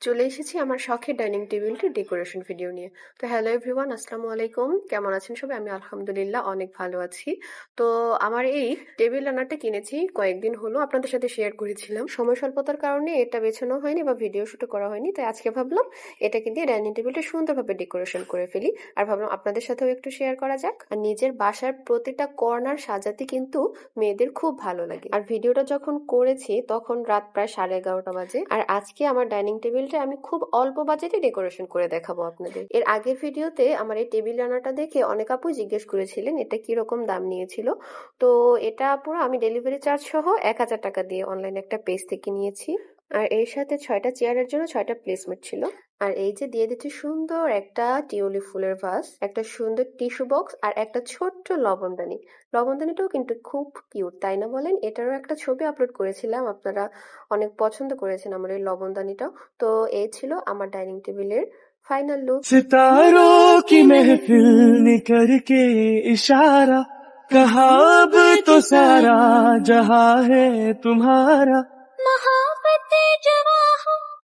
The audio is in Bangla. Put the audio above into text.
চলে এসেছি আমার শখের ডাইনিং টেবিলটি ডেকোরেশন ভিডিও নিয়ে। তো হ্যালো এভরিওয়ান, আসসালামু আলাইকুম। কেমন আছেন সবাই? আমি আলহামদুলিল্লাহ অনেক ভালো আছি। তো আমার এই টেবিল রানারটা কিনেছি কয়েকদিন হলো, আপনাদের সাথে শেয়ার করেছিলাম। সময় স্বল্পতার কারণে এটা বেছানো হয়নি বা ভিডিও শুটও করা হয়নি, তাই আজকে ভাবলাম এটাকে দিয়ে ডাইনিং টেবিলটা সুন্দরভাবে ডেকোরেশন করে ফেলি। আর ভাবলাম আপনাদের সাথেও একটু শেয়ার করা যাক। আর নিজের বাসার প্রতিটা কর্নার সাজাতে কিন্তু মেয়েদের খুব ভালো লাগে। আর ভিডিওটা যখন করেছি তখন রাত প্রায় 11:30 বাজে। আর আজকে আমার ডাইনিং টেবিলটা আমি খুব অল্প বাজেটে ডেকোরেশন করে দেখাবো আপনাদের। এর আগের ভিডিওতে আমার এই টেবিল রানারটা দেখে অনেক আপু জিজ্ঞেস করেছিলেন এটা কিরকম দাম নিয়েছিল। তো এটা পুরো আমি ডেলিভারি চার্জ সহ 1000 টাকা দিয়ে অনলাইনে একটা পেজ থেকে নিয়েছি। আর এর সাথে 6টা চেয়ারের জন্য 6টা প্লেসমেট ছিল। আর এই যে দিয়ে দিচ্ছি সুন্দর একটা টিউলিপ ফুলের ভাস, একটা সুন্দর টিস্যু বক্স আর একটা ছোট্ট লবণদানি। লবণদানিটাও কিন্তু খুব কিউট, তাই না বলেন? এটারও একটা ছবি আপলোড করেছিলাম, আপনারা অনেক পছন্দ করেছেন আমার এই লবণদানিটাও। তো এই ছিল আমার ডাইনিং টেবিলের ফাইনাল লুক। सितारों की महफिल ने करके इशारा कहा अब तो सारा जहां है तुम्हारा।